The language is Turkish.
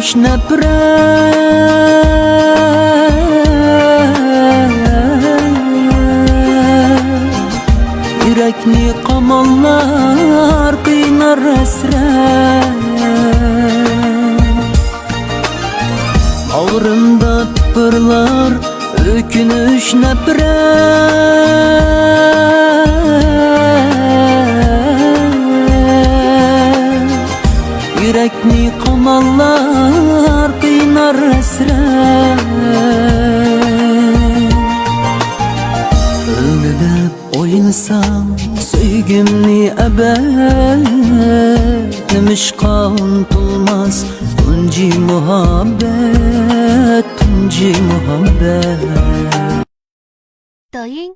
ökünüş nefret, yürekni qamonlar qiynar hasret. Bağrımda tıpırlar ökünüş nefret, yürekni qamonlar qiynar hasret. Öldü deb o'ylasam söygümni abad, nimishqa unutilmas tunji muhabbet, tunji muhabbet. 抖音